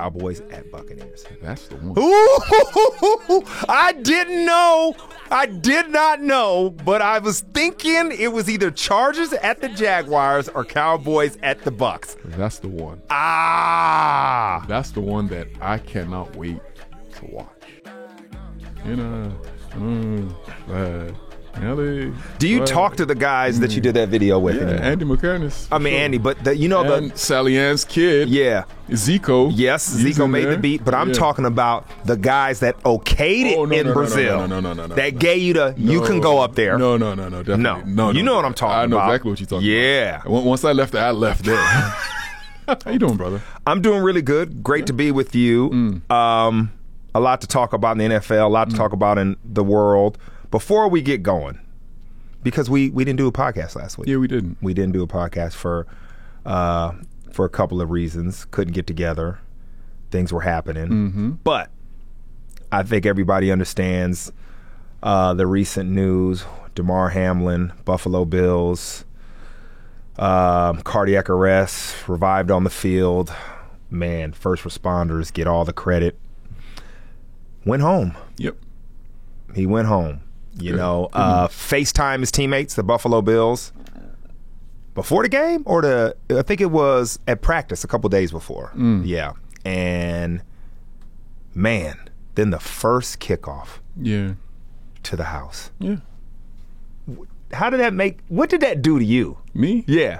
Cowboys at Buccaneers. That's the one. Ooh, I didn't know. I did not know, but I was thinking it was either Chargers at the Jaguars or Cowboys at the Bucs. That's the one. That's the one that I cannot wait to watch. Do you talk to the guys that you did that video with? Yeah, Andy McCartney. I mean, Andy, but and Sally Ann's kid. Yeah. Zico. Yes, Zico made the beat, but I'm talking about the guys that okayed it in Brazil. No. That gave you you can go up there. No, definitely. No. You know what I'm talking about. I know exactly what you're talking about. Yeah. Once I left there, I left there. How you doing, brother? I'm doing really good. Great to be with you. A lot to talk about in the NFL, a lot to talk about in the world. Before we get going, because we didn't do a podcast last week. Yeah, we didn't. We didn't do a podcast for a couple of reasons. Couldn't get together. Things were happening. But I think everybody understands the recent news. Damar Hamlin, Buffalo Bills, cardiac arrest, revived on the field. Man, first responders get all the credit. Went home. Yep. He went home. FaceTime his teammates, the Buffalo Bills, before the game, or I think it was at practice a couple days before. Yeah. And, man, then the first kickoff to the house. Yeah. What did that do to you? Me? Yeah.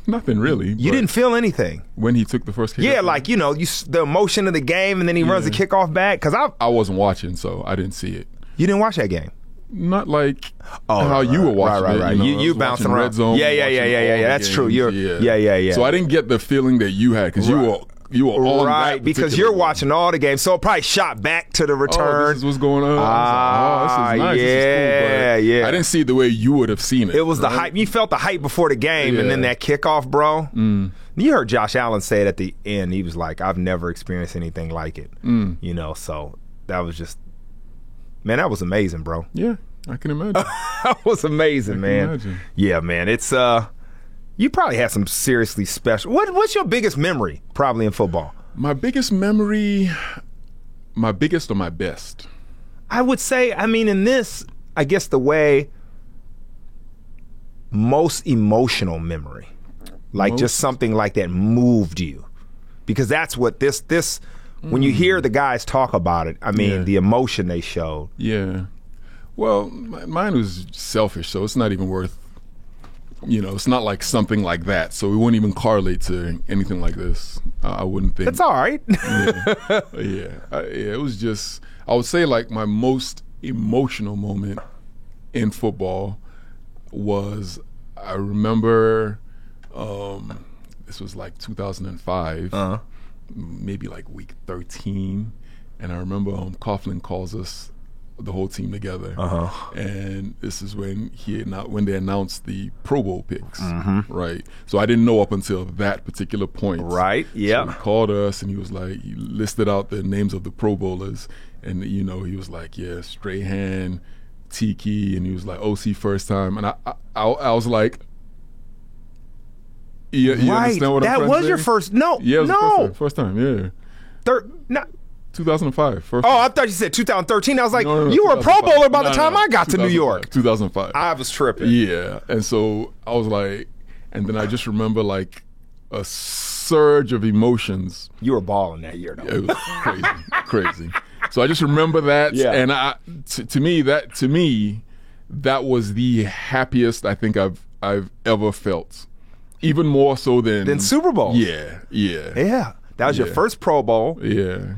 Nothing really. You didn't feel anything when he took the first kickoff? Yeah, like, the emotion of the game, and then he runs the kickoff back. Because I wasn't watching, so I didn't see it. You didn't watch that game? Not like how you were watching it. Right. You bouncing around. Red Zone. Yeah. That's true. Yeah. So I didn't get the feeling that you had because you were on right, because you're watching all the games. So it probably shot back to the return. This is what's going on. This is nice. Yeah, this is cool. I didn't see it the way you would have seen it. It was the hype. You felt the hype before the game, and then that kickoff, bro. You heard Josh Allen say it at the end. He was like, I've never experienced anything like it. So that was just, man, that was amazing, bro. Yeah, I can imagine. That was amazing, man. Imagine. Yeah, man. It's you probably had some seriously special. What's your biggest memory probably in football? My biggest memory, my biggest or my best? I would say, in this, I guess the way most emotional memory, like just something like that moved you, because that's what this when you hear the guys talk about it, the emotion they showed. Yeah. Well, mine was selfish, so it's not even worth, it's not like something like that. So we wouldn't even correlate to anything like this. I wouldn't think. That's all right. It was just, I would say like my most emotional moment in football was, I remember, this was like 2005, maybe like week 13. And I remember Coughlin calls us, the whole team together, and this is when when they announced the Pro Bowl picks, right? So I didn't know up until that particular point, right? Yeah. So he called us and he was like, he listed out the names of the Pro Bowlers, and he was like, yeah, Strahan, Tiki, and he was like, OC first time, and I was like, you understand what I'm trying to say? That was your first? No, yeah, it was first time, yeah. 2005. I thought you said 2013. I was like, you were a Pro Bowler by the time I got to New York. 2005. I was tripping. Yeah. And so I was like, and then I just remember like a surge of emotions. You were balling that year, though. It was crazy. So I just remember that. Yeah. And to me, that was the happiest I think I've ever felt. Even more so than Super Bowl. Yeah. That was your first Pro Bowl. Yeah.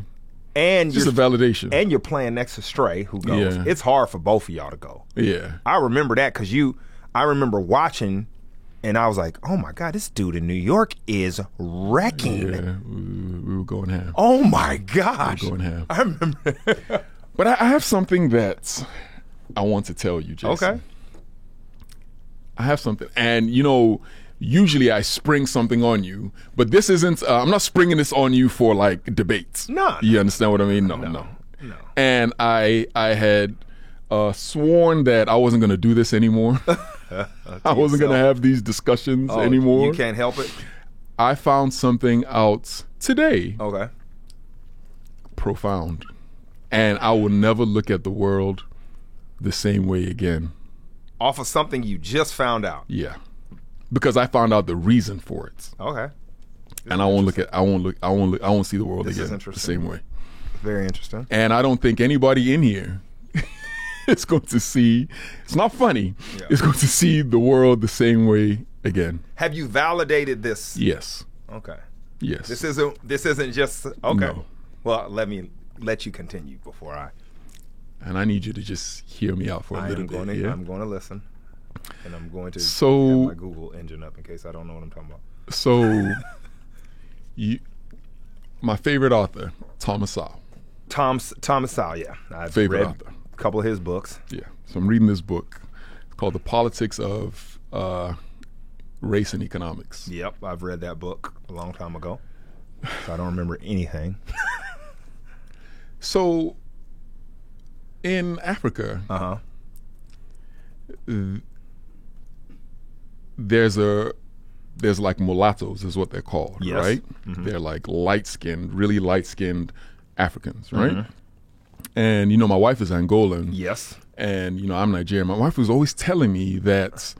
And just a validation. And you're playing next to Stray, who goes. Yeah. It's hard for both of y'all to go. Yeah. I remember that because I remember watching, and I was like, oh my God, this dude in New York is wrecking. Yeah, we were going ham. Oh my gosh. We were going ham. I remember. But I have something that I want to tell you, Jason. Okay. I have something. And, usually I spring something on you, but this isn't, I'm not springing this on you for like debates. No. You understand what I mean? No. And I had sworn that I wasn't going to do this anymore. I wasn't going to have these discussions anymore. You can't help it? I found something out today. Okay. Profound. And I will never look at the world the same way again. Off of something you just found out. Yeah. Because I found out the reason for it. Okay. And I won't see the world again the same way. Very interesting. And I don't think anybody in here is going to see, it's not funny, is going to see the world the same way again. Have you validated this? Yes. Okay. Yes. This isn't just okay. No. Well, let you continue before I. And I need you to just hear me out for a little bit. I'm going to listen, and I'm going to have my Google engine up in case I don't know what I'm talking about. So, my favorite author, Thomas Sowell. Thomas Sowell, yeah. I've Favorite read author. a couple of his books. Yeah. So I'm reading this book called The Politics of Race and Economics. Yep, I've read that book a long time ago, so I don't remember anything. So, in Africa, there's like mulattoes is what they're called, yes. right? Mm-hmm. They're like really light-skinned Africans, right? Mm-hmm. And, my wife is Angolan. Yes. And, I'm Nigerian. My wife was always telling me that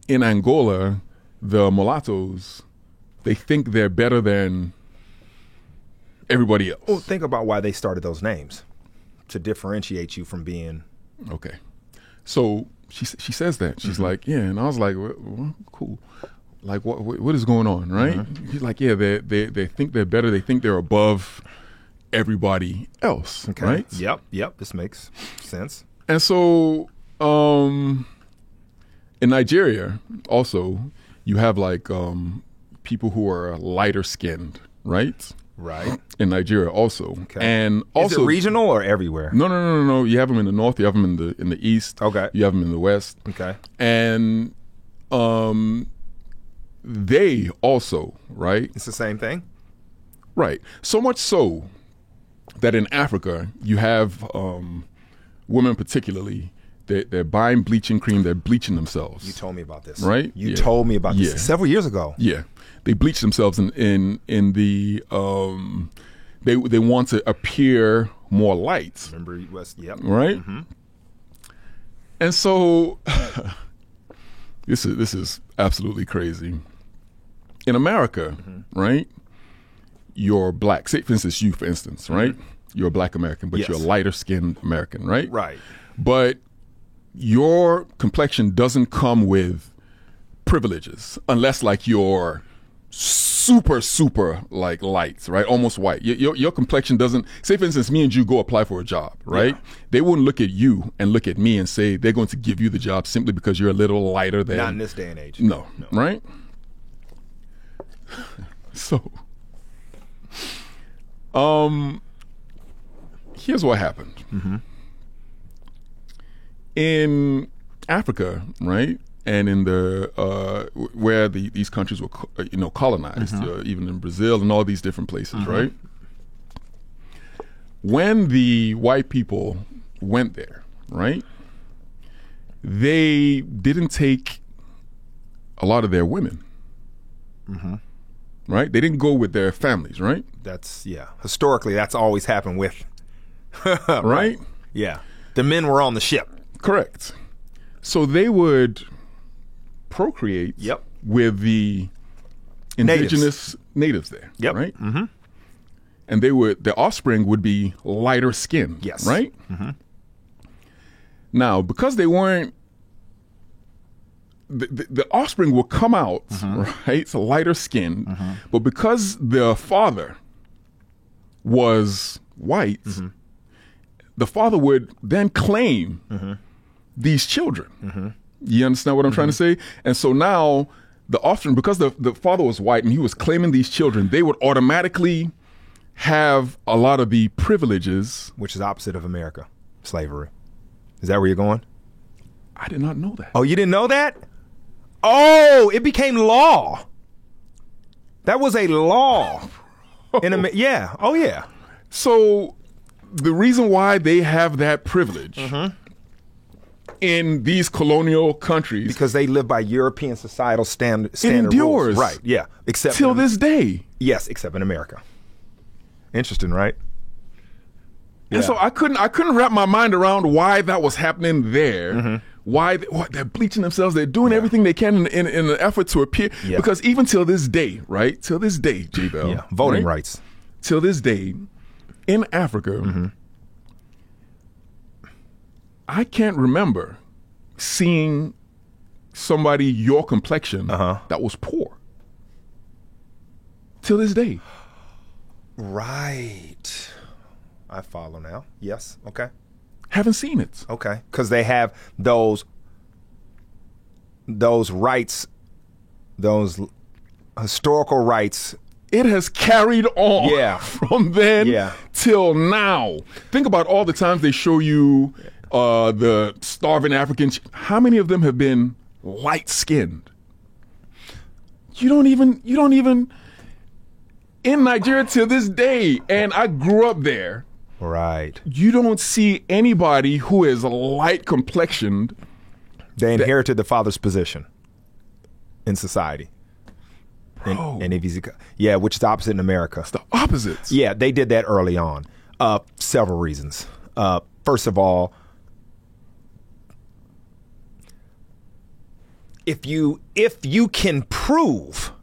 in Angola, the mulattoes, they think they're better than everybody else. Well, think about why they started those names, to differentiate you from being. Okay. So she says that. She's like, yeah. And I was like, well, cool. Like, what is going on, right? She's like, yeah, they think they're better. They think they're above everybody else, okay. Right? Yep. This makes sense. And so in Nigeria, also, you have like people who are lighter skinned, right? Right. In Nigeria also. Okay. And also, is it regional or everywhere? No. You have them in the north, you have them in the east. Okay. You have them in the west. Okay. And they also, right? It's the same thing? Right. So much so that in Africa, you have women particularly, they're buying bleaching cream, they're bleaching themselves. You told me about this. Right? You told me about this several years ago. Yeah. They bleach themselves in the they want to appear more light. Remember West, yep. Right? Mm-hmm. And so this is absolutely crazy. In America, right? You're black. Say, for instance, right? You're a black American, but you're a lighter skinned American, right? Right. But your complexion doesn't come with privileges unless like you're super like light, right? Almost white. Your complexion doesn't, say for instance, me and you go apply for a job, right? Yeah. They wouldn't look at you and look at me and say they're going to give you the job simply because you're a little lighter than. Not in this day and age. No. Right? So, here's what happened. Mm-hmm. In Africa, right? And in the where these countries were, colonized, even in Brazil and all these different places, right? When the white people went there, right, they didn't take a lot of their women, right? They didn't go with their families, right? Historically, that's always happened with, right? Yeah, the men were on the ship. Correct. So they would procreate with the indigenous natives there, right? Mm-hmm. And their offspring would be lighter skinned, right? Mm-hmm. Now, because they weren't, the offspring will come out, right? So lighter skinned, but because the father was white, the father would then claim these children. You understand what I'm trying to say? And so now the offspring, because the father was white and he was claiming these children, they would automatically have a lot of the privileges. Which is opposite of America, slavery. Is that where you're going? I did not know that. Oh, you didn't know that? Oh, it became law. That was a law. Yeah. Oh, yeah. So the reason why they have that privilege in these colonial countries, because they live by European societal standard endures, rules. Right, yeah. Except till this day. Yes, except in America. Interesting, right? And so I couldn't wrap my mind around why that was happening there. Why they're bleaching themselves. They're doing everything they can in an effort to appear. Yeah. Because even till this day, right? Till this day, J-Bell. Yeah, voting right? rights. Till this day, in Africa, I can't remember seeing somebody your complexion that was poor. Till this day. Right. I follow now. Yes. Okay. Haven't seen it. Okay. Because they have those rights, those historical rights. It has carried on from then till now. Think about all the times they show you the starving Africans. How many of them have been light-skinned? You don't even in Nigeria to this day, and I grew up there. Right. You don't see anybody who is light complexioned. They inherited the father's position in society. Bro. And if he's which is the opposite in America. It's the opposites. Yeah, they did that early on. Several reasons. First of all, if you can prove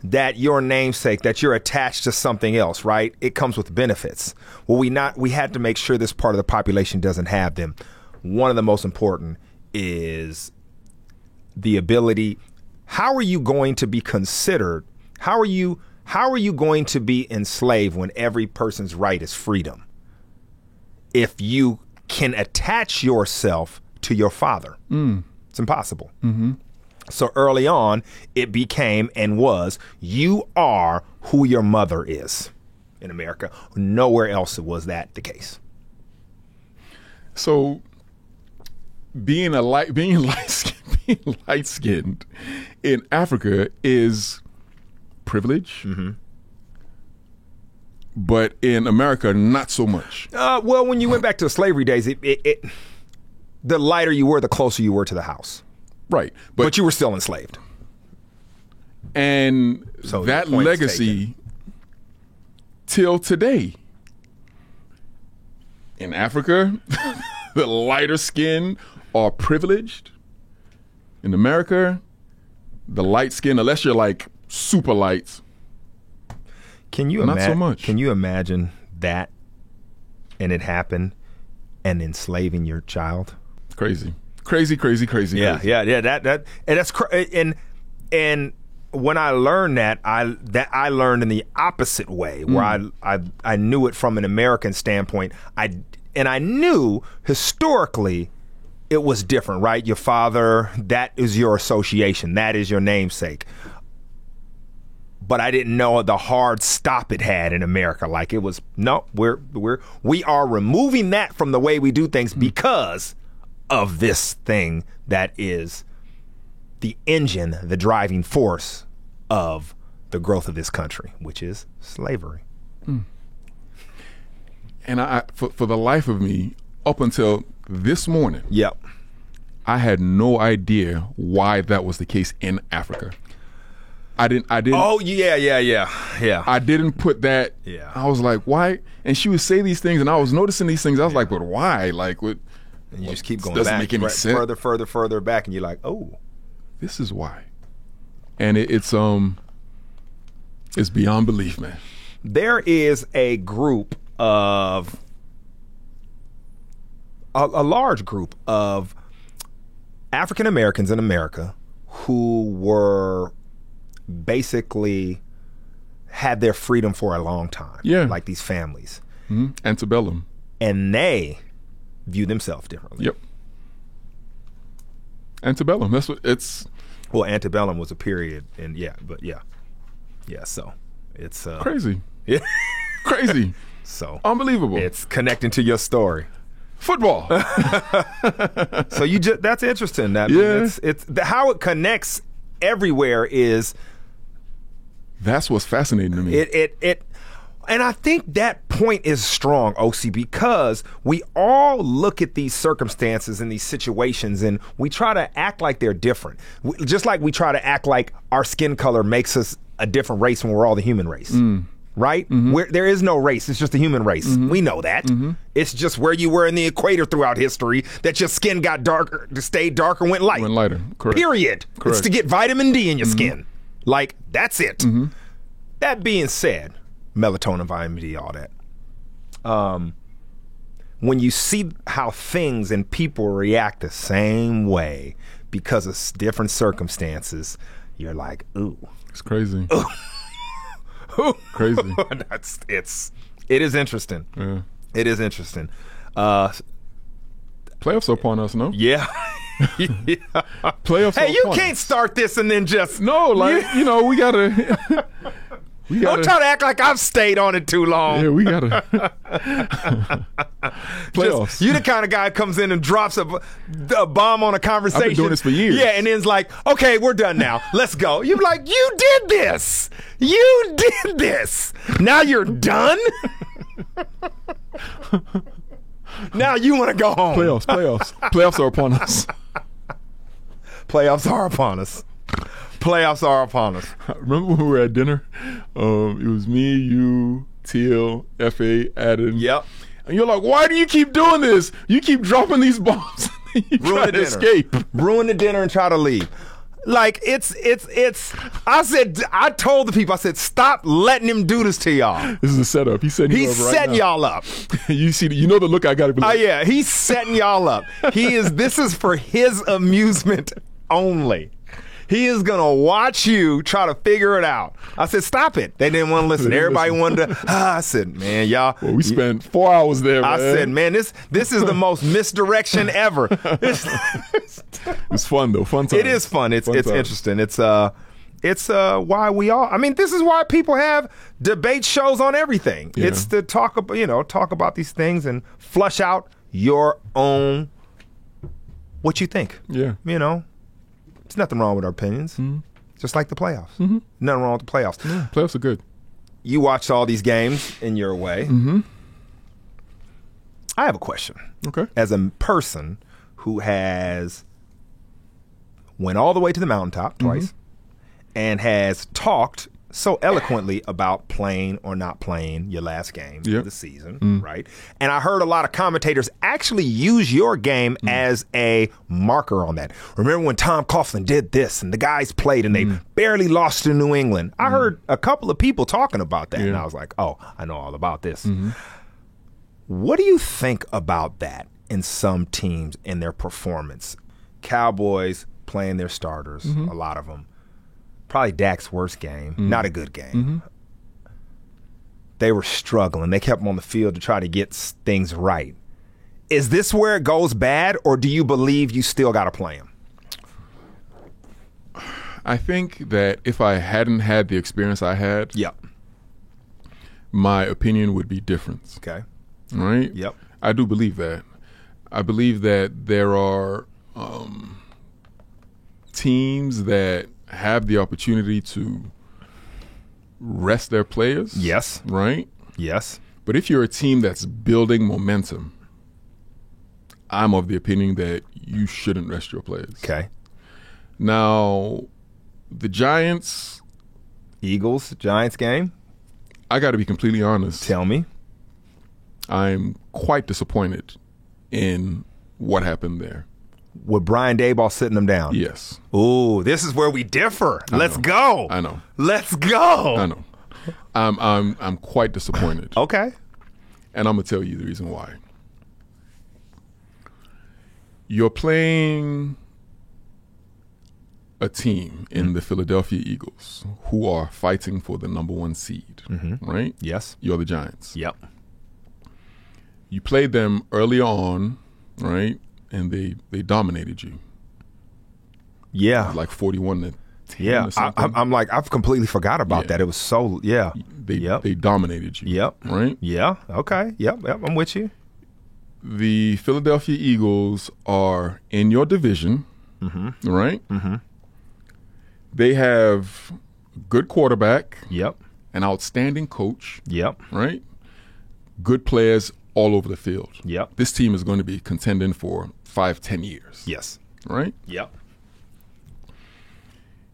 that your namesake, that you're attached to something else, right? It comes with benefits. Well, we had to make sure this part of the population doesn't have them. One of the most important is the ability. How are you going to be considered? How are you going to be enslaved when every person's right is freedom? If you can attach yourself to your father, it's impossible. So early on, it became and was, you are who your mother is in America. Nowhere else was that the case. So being light-skinned in Africa is privilege, but in America, not so much. Well, when you went back to the slavery days, the lighter you were, the closer you were to the house. Right. But you were still enslaved. And So that your point is legacy till today. In Africa, the lighter skin are privileged. In America, the light skin, unless you're like super light, Can you not so much. Can you imagine that and it happened and enslaving your child? Crazy. Yeah, Crazy. That and that's and when I learned that I learned in the opposite way, where I knew it from an American standpoint. I knew historically it was different, right? Your father, that is your association, that is your namesake. But I didn't know the hard stop it had in America. Like it was, no, we are removing that from the way we do things because of this thing that is the engine, the driving force of the growth of this country, which is slavery. And I for the life of me, up until this morning, Yep. I had no idea why that was the case in Africa. I didn't. Oh, yeah. I didn't put that. Yeah. I was like, why? And she would say these things, and I was noticing these things. I was like, but why? Like, what? And you just keep going doesn't back, make any sense. further back, and you're like, oh. This is why. And it's beyond belief, man. There is a group of a large group of African Americans in America who were basically had their freedom for a long time. Yeah. Like these families. Antebellum. And they view themselves differently. Yep. Antebellum. That's what it's. Well, antebellum was a period, and so it's Crazy. Yeah. Crazy. So Unbelievable. it's connecting to your story. Football. So that's interesting. That Yeah. it's how it connects everywhere is That's what's fascinating to me. it and I think that point is strong, OC, because we all look at these circumstances and these situations and we try to act like they're different. Just like we try to act like our skin color makes us a different race when we're all the human race. right? Where there is no race. It's just a human race. We know that. It's just where you were in the equator throughout history that your skin got darker, stayed darker, went light. Went lighter. Correct. Period. Correct. It's to get vitamin D in your skin. Like, that's it. That being said, melatonin, vitamin D, all that. When you see how things and people react the same way because of different circumstances, you're like, ooh. It's crazy. Ooh. Crazy. It is interesting. Yeah. It is interesting. Playoffs are upon us, no? Yeah. Playoffs. Hey, are you upon can't us. start this and then just No, like we gotta. Don't try to act like I've stayed on it too long. Yeah, we gotta. Playoffs. You the kind of guy who comes in and drops a bomb on a conversation. I've been doing this for years. Yeah, and then's like, okay, we're done now. Let's go. You're like, you did this. You did this. Now you're done. Now you want to go home. Playoffs are upon us. Playoffs are upon us. Playoffs are upon us. Remember when we were at dinner? It was me, you, Teal, F.A., Adam. Yep. And you're like, why do you keep doing this? You keep dropping these bombs. You Ruin try the to dinner. escape. Ruin the dinner and try to leave. Like, I told the people, I said, stop letting him do this to y'all. This is a setup. He's setting you up right setting now. y'all up. You know the look I got to be like. Yeah, he's setting y'all up. This is for his amusement only. He is going to watch you try to figure it out. I said, stop it. They didn't want to listen. Everybody wanted to. I said, man, y'all. Well, we spent 4 hours there, man. I said, man, this is the most misdirection ever. It's fun, though. Fun time. It is fun. It's time. interesting. It's why we all. I mean, this is why people have debate shows on everything. Yeah. It's to talk about these things and flush out your own what you think. Yeah. There's nothing wrong with our opinions. Just like the playoffs. Nothing wrong with the playoffs. Yeah, playoffs are good. You watched all these games in your way. I have a question. Okay. As a person who has went all the way to the mountaintop twice and has talked so eloquently about playing or not playing your last game of the season, right? And I heard a lot of commentators actually use your game as a marker on that. Remember when Tom Coughlin did this and the guys played and they barely lost to New England? I heard a couple of people talking about that, and I was like, oh, I know all about this. What do you think about that in some teams in their performance? Cowboys playing their starters, a lot of them. Probably Dak's worst game. Not a good game. They were struggling. They kept him on the field to try to get things right. Is this where it goes bad, or do you believe you still got to play him? I think that if I hadn't had the experience I had, my opinion would be different. Okay. Right? Yep. I do believe that. I believe that there are teams that have the opportunity to rest their players. Yes. Right? Yes. But if you're a team that's building momentum, I'm of the opinion that you shouldn't rest your players. Okay. Now, the Giants... Eagles, Giants game? I got to be completely honest. Tell me. I'm quite disappointed in what happened there. With Brian Daboll sitting them down? Yes. Ooh, this is where we differ. Let's go. I know. Let's go. I know. I'm quite disappointed. Okay. And I'm going to tell you the reason why. You're playing a team in the Philadelphia Eagles who are fighting for the number 1 seed, right? Yes. You're the Giants. Yep. You played them early on, right? And they dominated you. Yeah. Like 41 to 10 Yeah. or something. I'm like, I've completely forgot about that. It was so, They dominated you. Yep. Right? Yeah. Okay. Yep. I'm with you. The Philadelphia Eagles are in your division, right? They have a good quarterback. Yep. An outstanding coach. Yep. Right? Good players all over the field. Yep. This team is going to be contending for 5-10 years. Yes. Right? Yep.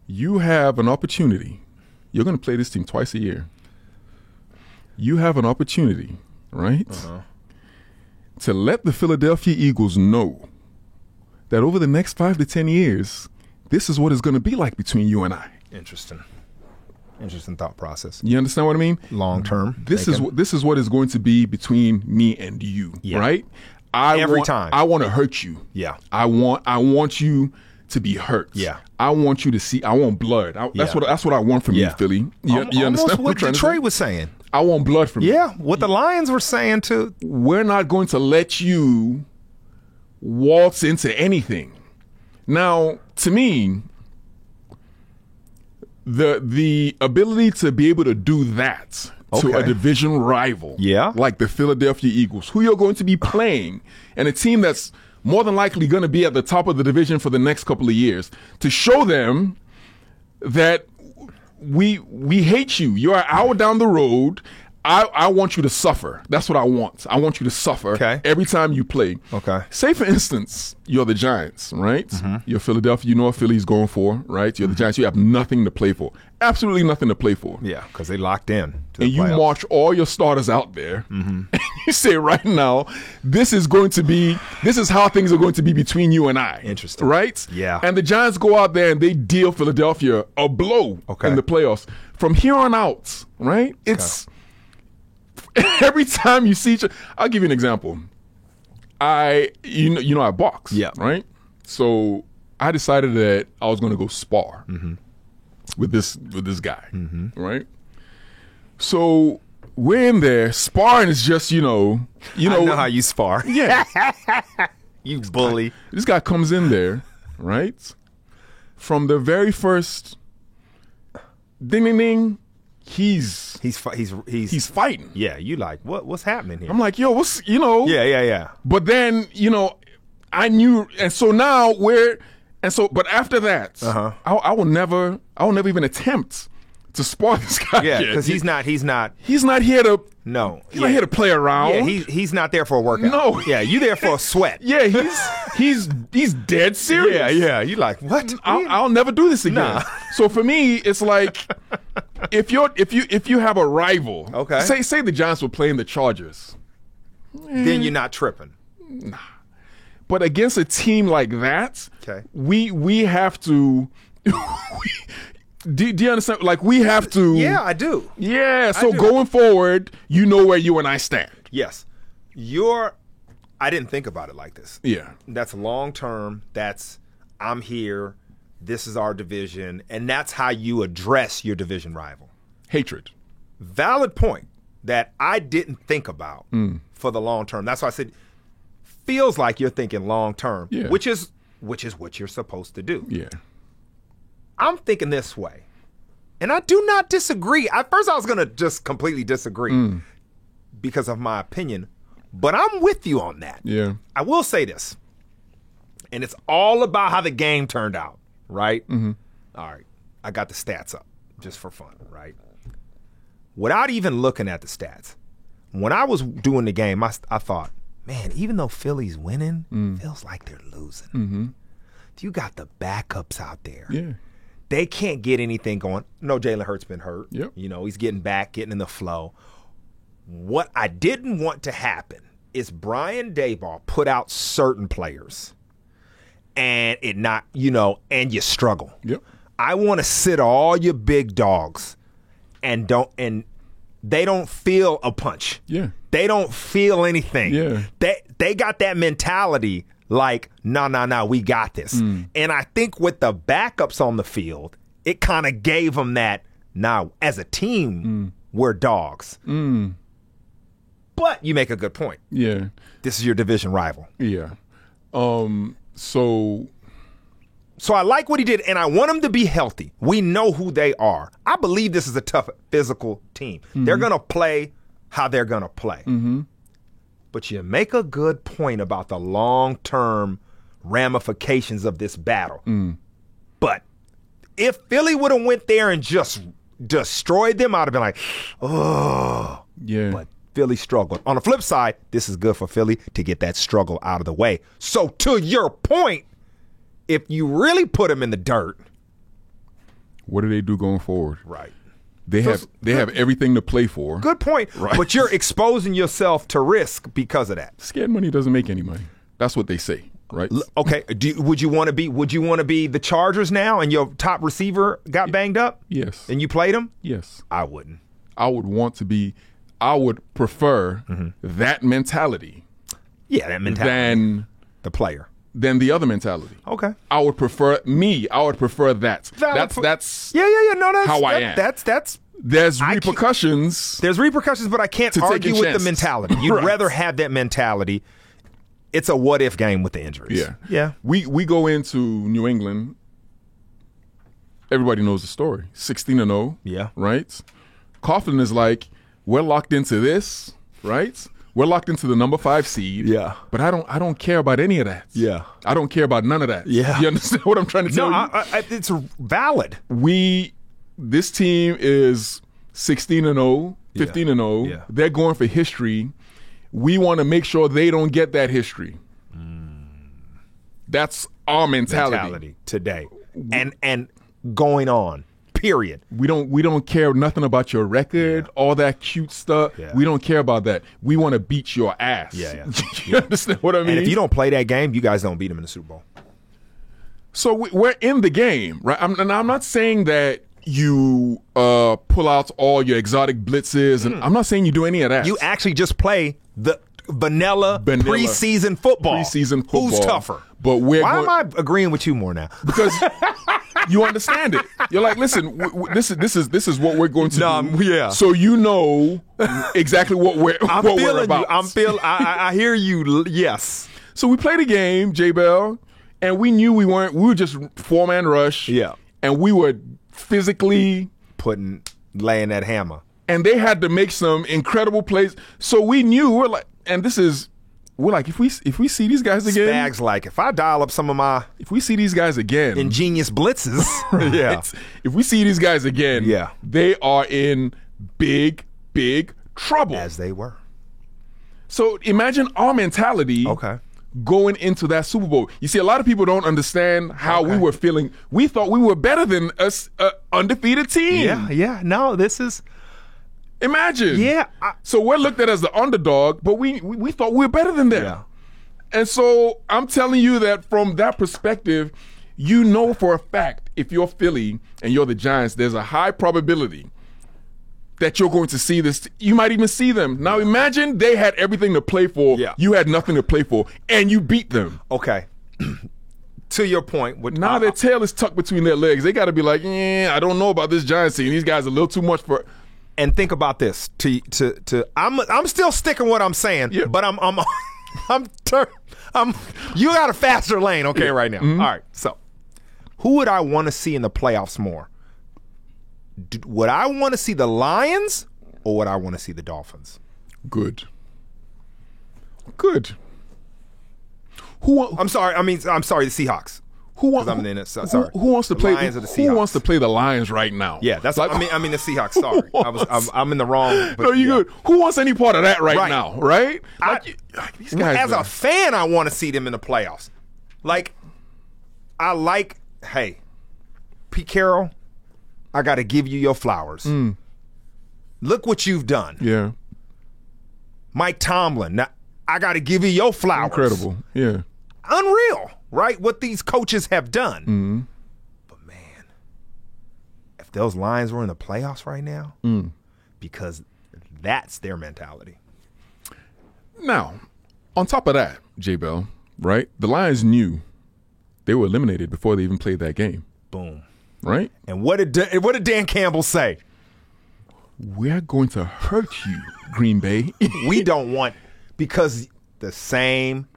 You have an opportunity. You're going to play this team twice a year. You have an opportunity, right, to let the Philadelphia Eagles know that over the next 5 to 10 years, this is what it's going to be like between you and I. Interesting thought process. You understand what I mean? Long term. This is what is going to be between me and you, right? Every time. I want to hurt you. Yeah. I want you to be hurt. Yeah. I want you to see. I want blood. That's what I want from you, Philly. You understand what Detroit was saying? I want blood from you. Yeah. What the Lions were saying too. We're not going to let you waltz into anything. Now, to me, the ability to be able to do that to a division rival, like the Philadelphia Eagles, who you're going to be playing, and a team that's more than likely going to be at the top of the division for the next couple of years, to show them that we hate you. You're an hour down the road. I want you to suffer. That's what I want. I want you to suffer every time you play. Okay. Say, for instance, you're the Giants, right? You're Philadelphia. You know what Philly's going for, right? You're the Giants. You have nothing to play for. Absolutely nothing to play for. Yeah, because they locked in. And you march all your starters out there. And you say right now, this is how things are going to be between you and I. Interesting. Right? Yeah. And the Giants go out there and they deal Philadelphia a blow in the playoffs. From here on out, right? It's... Every time you see each other, I'll give you an example. I box, right? So I decided that I was going to go spar with this guy, right? So we're in there. Sparring is just, I know how you spar. Yeah. You bully. This guy comes in there, right? From the very first ding, ding, ding, he's fighting. Yeah, you like, what's happening here? I'm like, yo, Yeah. But then, I knew, and so now but after that, I will never even attempt to spar this guy. Yeah, because he's not here to not here to play around. Yeah, he's not there for a workout. No. Yeah, you there for a sweat. Yeah, he's dead serious. Yeah. You like, what? I'll never do this again. Nah. So for me, it's like if you have a rival, say the Giants were playing the Chargers, then you're not tripping. Nah. But against a team like that, we have to. Do you understand? Like, we have to. Yeah, I do. Yeah. So going forward, you know where you and I stand. Yes. I didn't think about it like this. Yeah. That's long term. That's, I'm here. This is our division. And that's how you address your division rival. Hatred. Valid point that I didn't think about for the long term. That's why I said, feels like you're thinking long term, which is what you're supposed to do. Yeah. I'm thinking this way, and I do not disagree. At first, I was going to just completely disagree because of my opinion, but I'm with you on that. Yeah. I will say this, and it's all about how the game turned out, right? All right. I got the stats up just for fun, right? Without even looking at the stats, when I was doing the game, I thought, man, even though Philly's winning, feels like they're losing. You got the backups out there. Yeah. They can't get anything going. No, Jalen Hurts been hurt. Yep. He's getting back, getting in the flow. What I didn't want to happen is Brian Daboll put out certain players and it not, and you struggle. Yep. I want to sit all your big dogs and they don't feel a punch. Yeah. They don't feel anything. Yeah. They got that mentality like, no, we got this. And I think with the backups on the field, it kind of gave them that, as a team, we're dogs. But you make a good point. Yeah. This is your division rival. Yeah. So I like what he did, and I want him to be healthy. We know who they are. I believe this is a tough physical team. They're going to play how they're going to play. But you make a good point about the long-term ramifications of this battle. But if Philly would have went there and just destroyed them, I'd have been like, oh. Yeah. But Philly struggled. On the flip side, this is good for Philly to get that struggle out of the way. So to your point, if you really put them in the dirt. What do they do going forward? Right. They have everything to play for. Good point. Right. But you're exposing yourself to risk because of that. Scared money doesn't make any money. That's what they say, right? Okay. Would you want to be the Chargers now, and your top receiver got banged up? Yes. And you played him? Yes. I wouldn't. I would prefer that mentality. Yeah, that mentality. Than the player. Than the other mentality. Okay. I would prefer that. That's yeah. No, that's how I am. That's there's repercussions. There's repercussions, but I can't argue with the mentality. You'd rather have that mentality. It's a what if game with the injuries. Yeah. We go into New England. Everybody knows the story. 16-0. Yeah. Right? Coughlin is like, we're locked into this, right? We're locked into the number 5 seed. Yeah. But I don't care about any of that. Yeah. I don't care about none of that. Yeah. You understand what I'm trying to tell you? It's valid. This team is 16-0, 15-0. Yeah. They're going for history. We want to make sure they don't get that history. That's our mentality today. And going on. Period. We don't care nothing about your record, all that cute stuff. Yeah. We don't care about that. We want to beat your ass. Yeah. You understand what I mean? And if you don't play that game, you guys don't beat them in the Super Bowl. So we're in the game, right? I'm not saying that you pull out all your exotic blitzes, and I'm not saying you do any of that. You actually just play the vanilla preseason football. Who's tougher? But why am I agreeing with you more now? Because you understand it. You're like, listen, this is what we're going to do. Yeah. So you know exactly what we're about. I hear you. Yes. So we played a game, J-Bell, and we knew we were just 4-man rush. Yeah. And we were physically laying that hammer. And they had to make some incredible plays. So we knew we're like, if we see these guys again, Spags like, if I dial up some of my, if we see these guys again, ingenious blitzes, yeah. If we see these guys again, yeah, they are in big trouble. As they were. So imagine our mentality. Okay. Going into that Super Bowl. You see, a lot of people don't understand how we were feeling. We thought we were better than us, undefeated team. Yeah. No, this is. Imagine. Yeah. So we're looked at as the underdog, but we thought we were better than them. Yeah. And so I'm telling you that from that perspective, you know for a fact, if you're Philly and you're the Giants, there's a high probability that you're going to see this. You might even see them. Now imagine they had everything to play for. Yeah. You had nothing to play for, and you beat them. Okay. To your point. Now their tail is tucked between their legs. They got to be like, I don't know about this Giants team. These guys are a little too much for. And think about this. I'm still sticking what I'm saying, but you got a faster lane, right now. Mm-hmm. All right. So, who would I want to see in the playoffs more? Would I want to see the Lions or would I want to see the Dolphins? Good. I'm sorry. I'm sorry. The Seahawks. Who wants to play? Lions or the Seahawks? Who wants to play the Lions right now? Yeah, that's. Like, I mean the Seahawks. Sorry, I'm in the wrong. But no, you're good. Who wants any part of that right now? Right? These guys. As a fan, I want to see them in the playoffs. Hey, Pete Carroll, I got to give you your flowers. Look what you've done. Yeah. Mike Tomlin, now I got to give you your flowers. Incredible. Yeah. Unreal. Right? What these coaches have done. Mm-hmm. But, man, if those Lions were in the playoffs right now, because that's their mentality. Now, on top of that, J-Bell, right, the Lions knew they were eliminated before they even played that game. Boom. Right? And what did Dan Campbell say? We're going to hurt you, Green Bay. We don't want, because the same.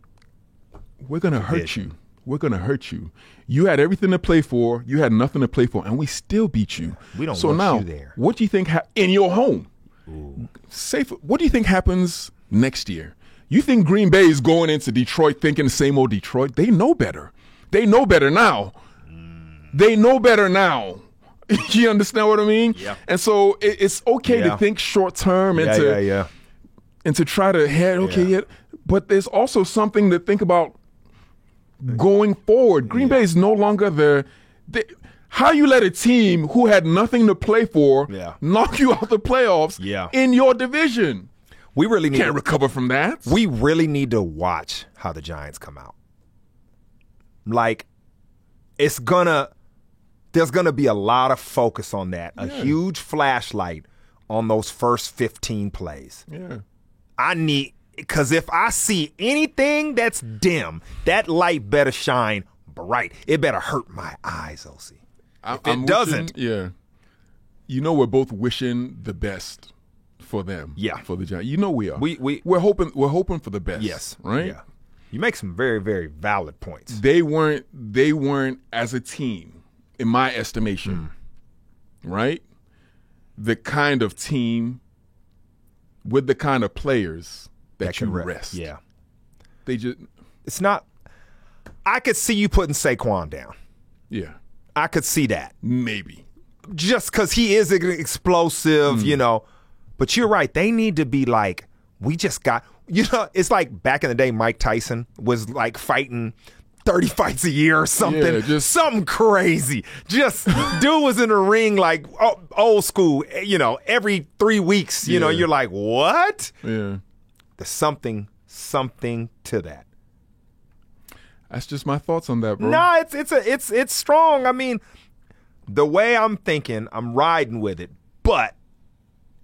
We're going to hurt you. We're going to hurt you. You had everything to play for. You had nothing to play for, and we still beat you. We don't want you there. What do you think in your home? Ooh. What do you think happens next year? You think Green Bay is going into Detroit thinking the same old Detroit? They know better. They know better now. They know better now. You understand what I mean? Yeah. And so it's okay to think short term and to try to head but there's also something to think about going forward. Green Bay is no longer How you let a team who had nothing to play for knock you out the playoffs in your division? We really can't recover from that. We really need to watch how the Giants come out. Like, there's gonna be a lot of focus on that. A huge flashlight on those first 15 plays. Yeah. Because if I see anything that's dim, that light better shine bright. It better hurt my eyes, OC. If it doesn't. Yeah. You know, we're both wishing the best for them. Yeah. For the Giants. You know we are. We're hoping for the best. Yes. Right? Yeah. You make some very, very valid points. They weren't as a team, in my estimation, right? The kind of team with the kind of players that you rest. Yeah. They just it's not I could see you putting Saquon down. Yeah. I could see that. Maybe. Just because he is explosive, you know. But you're right. They need to be like, we just got, you know, it's like back in the day, Mike Tyson was like fighting 30 fights a year or something. Yeah, something crazy. Just, dude was in the ring like old school, you know, every 3 weeks, you know, you're like, what? Yeah. There's something to that. That's just my thoughts on that, bro. No, it's strong. I mean, the way I'm thinking, I'm riding with it. But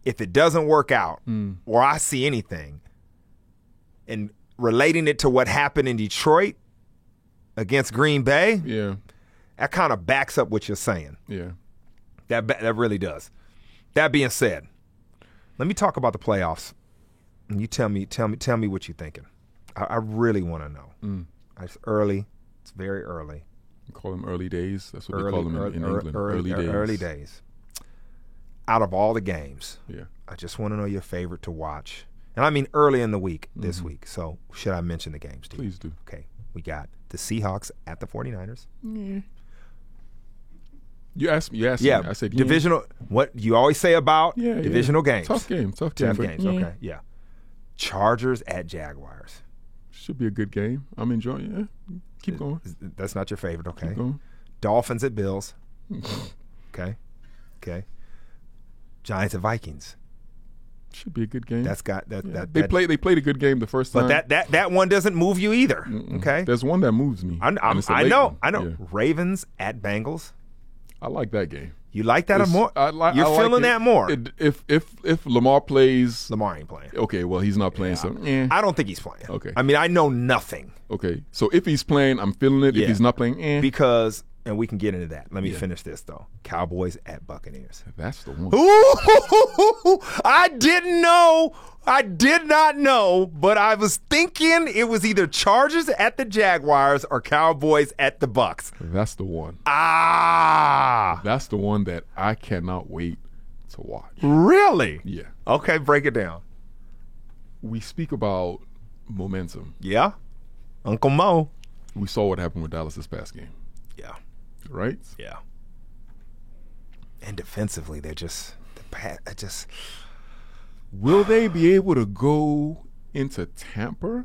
if it doesn't work out, or I see anything, and relating it to what happened in Detroit against Green Bay, that kind of backs up what you're saying. Yeah, that really does. That being said, let me talk about the playoffs. And you tell me what you're thinking. I really want to know. It's early. It's very early. We call them early days. That's what they call them in England. Early days. Early days. Out of all the games, yeah, I just want to know your favorite to watch. And I mean early in the week, this week. So should I mention the games to you? Please do. Okay. We got the Seahawks at the 49ers. Yeah. You asked me. I said divisional. What you always say about divisional games. Tough games. Okay. Yeah. Chargers at Jaguars. Should be a good game. I'm enjoying it. Keep going. That's not your favorite, okay? Keep going. Dolphins at Bills. Okay. Giants at Vikings. Should be a good game. That's got that. Yeah. They played a good game the first time. But that one doesn't move you either. Okay. There's one that moves me. I know. Yeah. Ravens at Bengals. I like that game. You like that more? You're feeling that more. If Lamar plays, Lamar ain't playing. Okay, well he's not playing. So I don't think he's playing. Okay. I mean, I know nothing. Okay, so if he's playing, I'm feeling it. If he's not playing, because, and we can get into that. Let me finish this though. Cowboys at Buccaneers. That's the one. Ooh, I didn't know. I did not know, but I was thinking it was either Chargers at the Jaguars or Cowboys at the Bucks. That's the one. That's the one that I cannot wait to watch. Really? Yeah. Okay, break it down. We speak about momentum. Yeah. Uncle Mo. We saw what happened with Dallas this past game. Yeah. Right? Yeah. And defensively, they're just will they be able to go into Tampa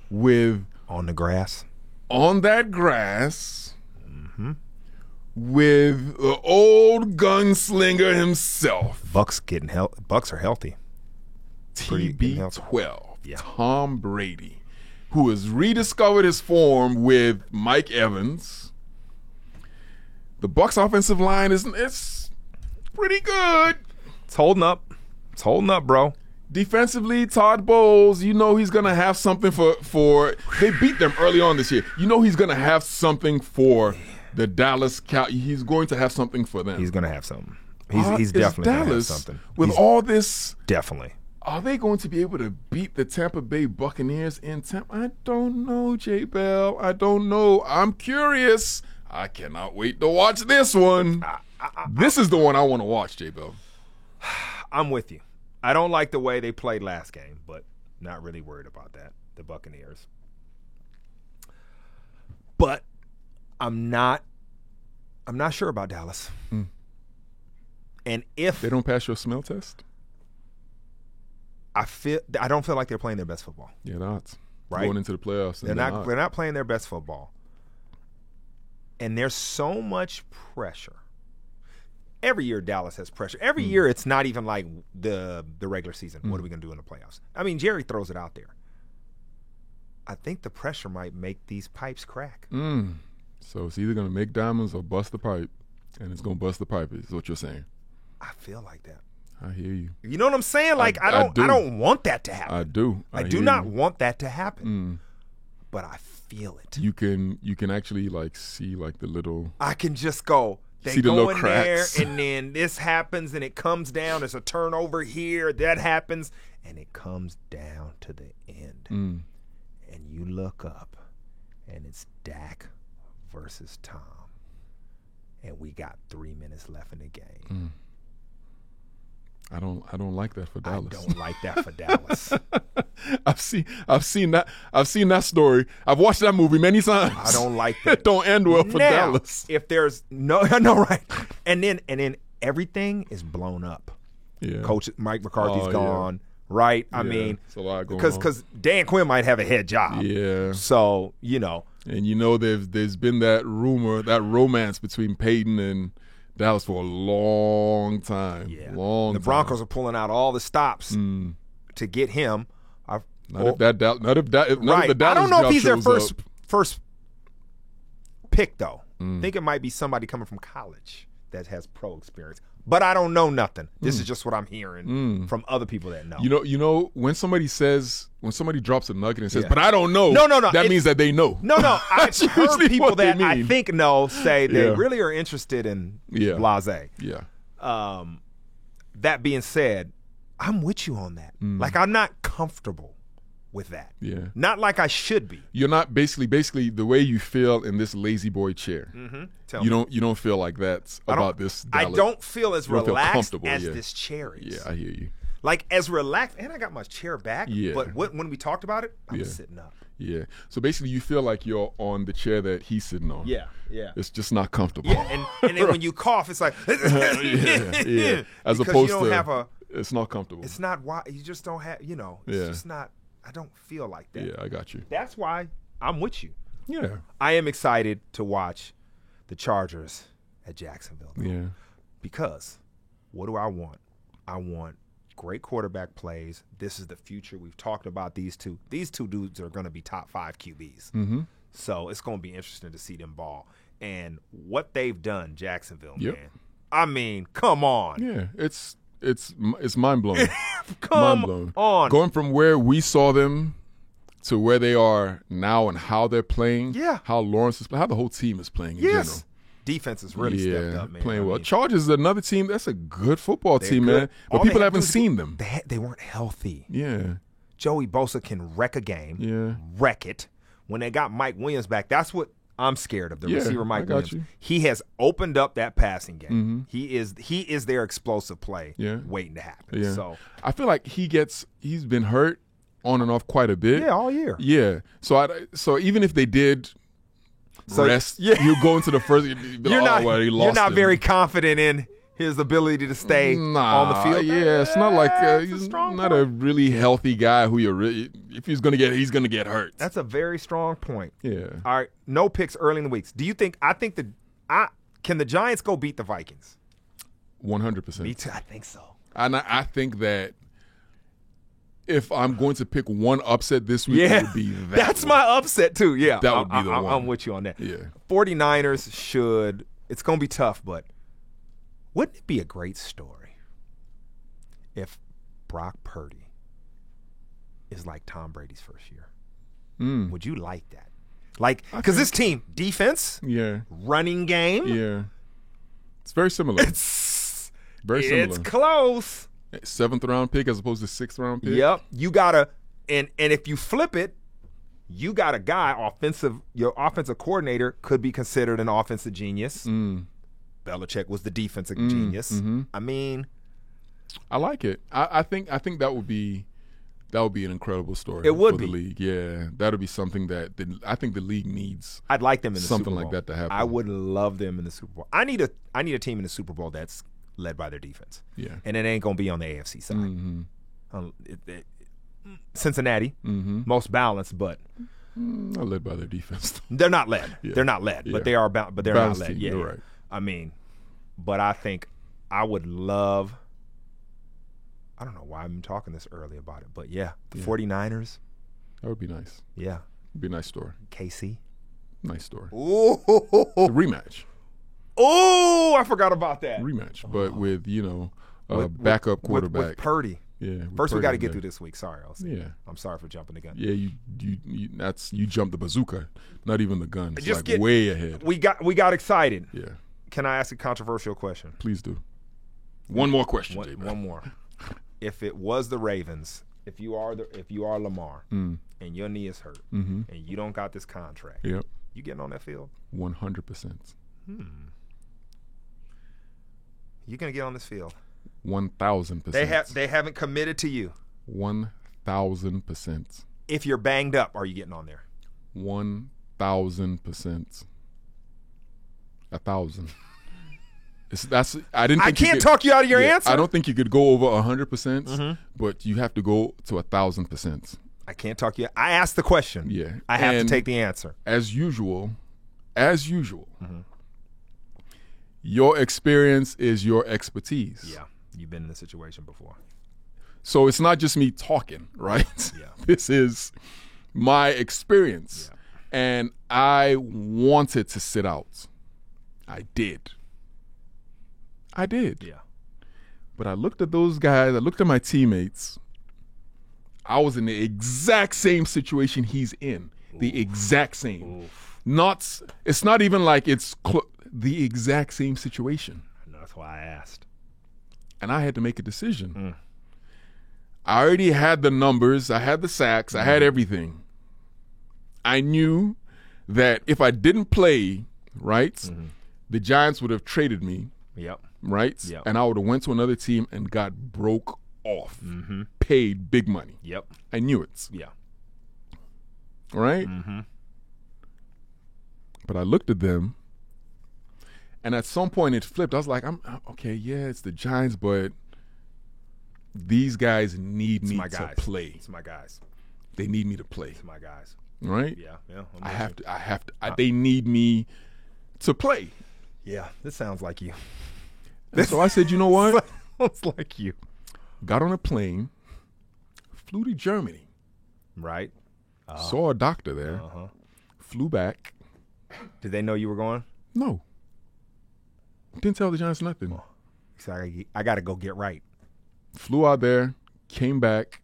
with on that grass with the old gunslinger himself? Bucks are healthy. TB12, Tom Brady, who has rediscovered his form with Mike Evans. The Bucks offensive line it's pretty good. It's holding up. It's holding up, bro. Defensively, Todd Bowles, you know he's going to have something for they beat them early on this year. You know he's going to have something for the Dallas Cow. He's going to have something for them. He's going to have something. He's definitely going to have something. With all this, definitely. Are they going to be able to beat the Tampa Bay Buccaneers in Tampa? I don't know, J Bell. I don't know. I'm curious. I cannot wait to watch this one. This is the one I want to watch, J Bell. I'm with you. I don't like the way they played last game, but not really worried about that, the Buccaneers. But I'm not sure about Dallas. And if they don't pass your smell test, I don't feel like they're playing their best football. Yeah, not right going into the playoffs. They're not playing their best football. And there's so much pressure. Every year Dallas has pressure. Every year it's not even like the regular season. What are we going to do in the playoffs? I mean, Jerry throws it out there. I think the pressure might make these pipes crack. So it's either going to make diamonds or bust the pipe, and it's going to bust the pipe is what you're saying. I feel like that. I hear you. You know what I'm saying? Like I don't want that to happen. I do. I do not want that to happen. But I feel it. You can actually like see like the little. I can just go. They see the go little in cracks. there, and then this happens, and it comes down. There's a turnover here. That happens, and it comes down to the end. And you look up, and it's Dak versus Tom, and we got 3 minutes left in the game. I don't like that for Dallas. I don't like that for Dallas. I've seen that story. I've watched that movie many times. I don't like that. It don't end well for now, Dallas. If there's no right, and then everything is blown up. Yeah. Coach Mike McCarthy's gone. Right? I mean, it's a lot going because Dan Quinn might have a head job. Yeah. So and there's been that rumor, that romance between Peyton and Dallas for a long time. Yeah. The Broncos are pulling out all the stops to get him. None of the Dallas I don't know if he's their shows first pick though. I think it might be somebody coming from college that has pro experience. But I don't know nothing. This is just what I'm hearing from other people that know. You know, when somebody drops a nugget and says, "But I don't know," no, that means that they know. No, I've heard people that I mean. think know say they really are interested in blase. Yeah. That being said, I'm with you on that. Like I'm not comfortable with that. Yeah. Not like I should be. You're not basically the way you feel in this lazy boy chair. You don't feel like that's about this Dallas. I don't feel as relaxed as yeah. this chair is. Yeah, I hear you. Like as relaxed, and I got my chair back. Yeah. But when we talked about it, I was sitting up. Yeah. So basically, you feel like you're on the chair that he's sitting on. Yeah. It's just not comfortable. Yeah. And then when you cough, it's like yeah. As because opposed you don't have it's not comfortable. It's not why you just don't have. It's just not. I don't feel like that. Yeah, I got you. That's why I'm with you. Yeah. I am excited to watch the Chargers at Jacksonville. Yeah. Because what do I want? I want great quarterback plays. This is the future. We've talked about these two. These two dudes are going to be top 5 QBs. So it's going to be interesting to see them ball. And what they've done, Jacksonville, man. I mean, come on. Yeah, it's mind blowing. Come on. Going from where we saw them to where they are now and how they're playing. Yeah. How Lawrence is playing, how the whole team is playing in general. Defense has really stepped up, man. Playing well. Chargers is another team. That's a good football team, man. But people haven't seen them. They weren't healthy. Yeah. Joey Bosa can wreck a game. Yeah. Wreck it. When they got Mike Williams back, that's what I'm scared of. The receiver Mike Williams. You. He has opened up that passing game. He is their explosive play waiting to happen. Yeah. So I feel like he's been hurt on and off quite a bit. Yeah, all year. Yeah. So even if they did rest, you go into the first. You're not very confident in his ability to stay on the field. Yeah, it's not like he's not a really healthy guy who if he's gonna get hurt. That's a very strong point. Yeah. All right, no picks early in the weeks. Do you think? Can the Giants go beat the Vikings? 100%. Me too. I think so. And I think that if I'm going to pick one upset this week, it would be that. That's my upset too. Yeah, that would be the one. I'm with you on that. Yeah. 49ers should. It's going to be tough, but wouldn't it be a great story if Brock Purdy is like Tom Brady's first year? Would you like that? Like, because this team, defense, running game, it's very similar. Very similar. It's close. 7th round pick as opposed to 6th round pick. Yep. You gotta, and if you flip it, you got a guy, your offensive coordinator could be considered an offensive genius. Belichick was the defensive genius. I mean, I like it. I think that would be an incredible story. It would for be the league. Yeah, that would be something that I think the league needs. I'd like them in the Super Bowl. Something like that to happen. I would love them in the Super Bowl. I need a team in the Super Bowl that's led by their defense. Yeah, and it ain't gonna be on the AFC side. Cincinnati, most balanced, but Not led by their defense. They're not led. Yeah. They're not led, Yeah. but they are but they're Balanced not led. team, Yeah, you're yeah. right. I mean, but I think I would love. I don't know why I'm talking this early about it, but yeah, the 49ers. That would be nice. Yeah, It'd be a nice story. KC. Nice story. Ooh, A rematch. oh, I forgot about that. Rematch, but with With- backup with- quarterback. with Purdy. Yeah. with First, we Purdy got to in get there. through this week. Sorry, LC. Yeah. I'm sorry for jumping the gun. Yeah, you jumped the bazooka, not even the gun. It's Just like get- way ahead. We got excited. Yeah, Can I ask a controversial question? please do. One more question, One, J-Man. one more. If it was the Ravens, if you are Lamar and your knee is hurt and you don't got this contract, Yep, you getting on that field? 100%. You're gonna get on this field. 1,000%. They haven't committed to you. 1,000%. If you're banged up, are you getting on there? 1,000%. 1,000. I didn't. I think you can't could- talk you out of your answer. I don't think you could go over 100%, but you have to go to 1,000%. I can't talk you. I asked the question. Yeah, I have to And take the answer. As usual, your experience is your expertise. Yeah, you've been in this situation before. So it's not just me talking, right? Yeah. This is my experience. Yeah. And I wanted to sit out. I did. Yeah. But I looked at those guys, I looked at my teammates. I was in the exact same situation he's in. The exact same. It's not even like it's the exact same situation. No, that's why I asked. And I had to make a decision. I already had the numbers, I had the sacks, I had everything. I knew that if I didn't play, right, the Giants would have traded me, Yep. right? Yep. And I would have went to another team and got broke off, paid big money. Yep. I knew it, Yeah. right? But I looked at them, and at some point it flipped. I was like, "I'm okay. Yeah, it's the Giants, but these guys need me My to guys. play. It's my guys. They need me to play, It's my guys. right? Yeah. Yeah. I'm I with have you. to. I have to. They need me to play." Yeah. This sounds like you. And so I said, "You know what?" Sounds like you. Got on a plane, flew to Germany, Right. saw a doctor there, flew back. Did they know you were going? No, didn't tell the Giants nothing. So I got to go get right. Flew out there, came back.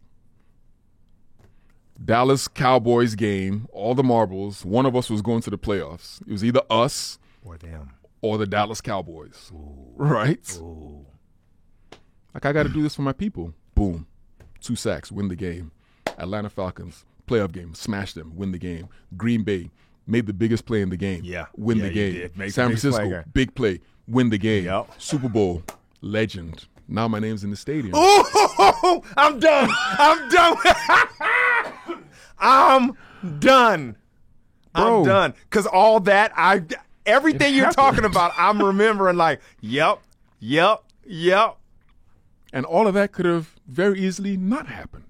Dallas Cowboys game, all the marbles. One of us was going to the playoffs. It was either us Or them. or the Dallas Cowboys. Right? Ooh. Like, I got to do this for my people. Boom. 2 sacks, win the game. Atlanta Falcons, playoff game, smash them, win the game. Green Bay, made the biggest play in the game. Yeah. Win Yeah, the you game. did. Make the San biggest play, Francisco, guy. big play, win the game. Yep. Super Bowl, legend. Now my name's in the stadium. Oh, I'm done. I'm done. I'm done. Bro. I'm done. Because all that, everything It you're happened. talking about, I'm remembering like, yep. And all of that could have very easily not happened.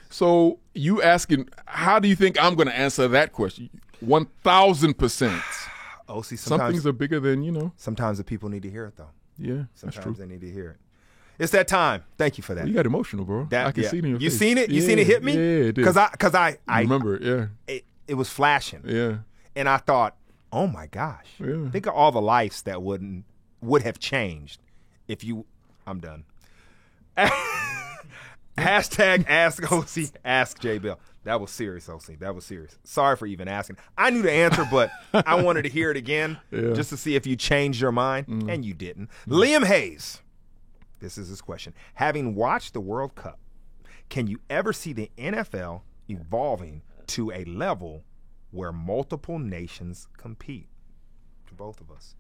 So you asking, how do you think I'm going to answer that question? 1,000%. Oh, see, Some things are bigger than, sometimes the people need to hear it, though. Yeah, that's true. Sometimes they need to hear it. It's that time. Thank you for that. You got emotional, bro. I can see it in your You face. seen it? You seen it hit me? Yeah, it did. Because I remember it, yeah. it was flashing. Yeah. And I thought, oh my gosh. Yeah. Think of all the lives that would have changed if you. I'm done. Hashtag ask OC, ask J Bill. That was serious, OC. That was serious. Sorry for even asking. I knew the answer, but I wanted to hear it again just to see if you changed your mind, and you didn't. Liam Hayes, this is his question. Having watched the World Cup, can you ever see the NFL evolving to a level where multiple nations compete? To both of us.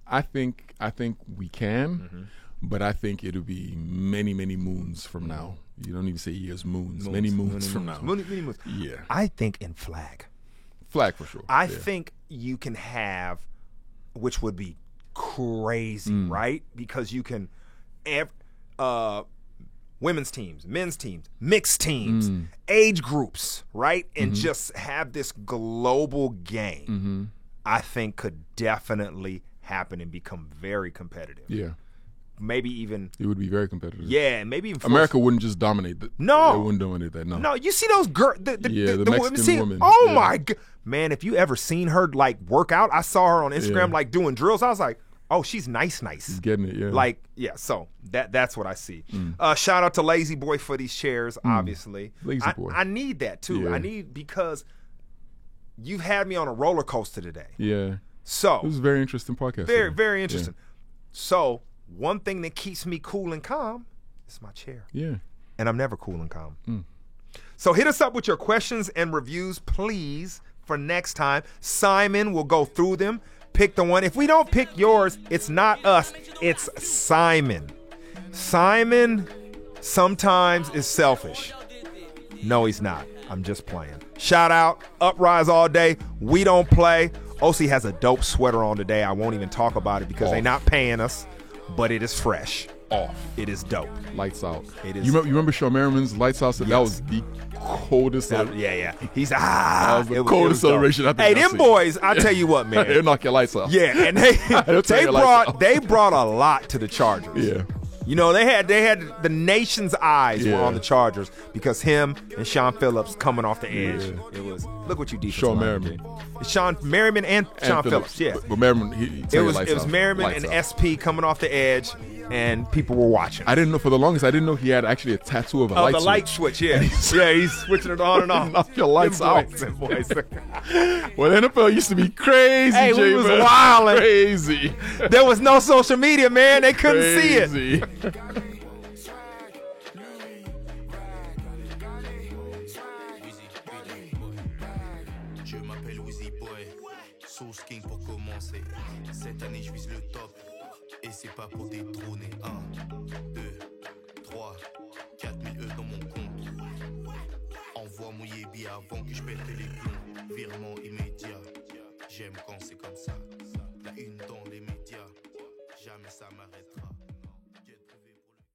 I think we can, but I think it'll be many, many moons from now. You don't even say years, moons. Many moons from now. Many moons. Yeah. I think in flag. Flag for sure. I Yeah. think you can have, which would be crazy, right? Because you can, women's teams, men's teams, mixed teams, age groups, right? And just have this global game, I think could definitely happen and become very competitive. Yeah. Maybe even It would be very competitive. yeah, maybe even America wouldn't just dominate that. No. It wouldn't dominate that. No. No, you see those girls, the the Mexican woman. Oh Yeah. my god, man! If you ever seen her like work out, I saw her on Instagram like doing drills. I was like, oh, she's nice. Getting it, yeah. Like, yeah. So that's what I see. Shout out to Lazy Boy for these chairs. Obviously, Lazy Boy. I need that too. Yeah. I need because you've had me on a roller coaster today. Yeah. So It was a very interesting podcast. very today. very interesting. So one thing that keeps me cool and calm is my chair. Yeah. And I'm never cool and calm. So hit us up with your questions and reviews, please, for next time. Simon will go through them, pick the one. If we don't pick yours, it's not us, it's Simon. Simon sometimes is selfish. No, he's not. I'm just playing. Shout out, Uprise all day. We don't play. OC has a dope sweater on today. I won't even talk about it because they're not paying us, but it is fresh. Off. It is dope. Lights out. It is. You remember Shawn Merriman's Lights Out? So that was the coldest. Yeah. He's That was the it coldest dope. celebration I think Hey, I've them seen. boys, I tell you what, man. They'll knock your lights off. Yeah, and They'll tear your lights off. they brought a lot to the Chargers. Yeah. You know, they had the nation's eyes were Yeah. on the Chargers because him and Sean Phillips coming off the edge. Yeah. It was look what you did. Shawn Merriman. Sean Merriman and Sean Phillips. Yeah. But Merriman, he It was Merriman and SP coming off the edge, and people were watching. I didn't know for the longest. I didn't know he had actually a tattoo of a light the switch. light switch, yeah. Yeah, he's switching it on and off. Knock your lights Them out. boys, them boys. Well, the NFL used to be crazy, Hey, we Jay, was man. wildin'. Crazy. There was no social media, man. They couldn't see it. Crazy. Je m'appelle Wheezy Boy, Source King pour commencer. Cette année je vise le top, et c'est pas pour détrôner. 1, 2, 3, 4000 E dans mon compte. Envoie mouiller billet avant que je pète les plombs. Virement immédiat, j'aime quand c'est comme ça. La une dans les médias, jamais ça m'arrêtera.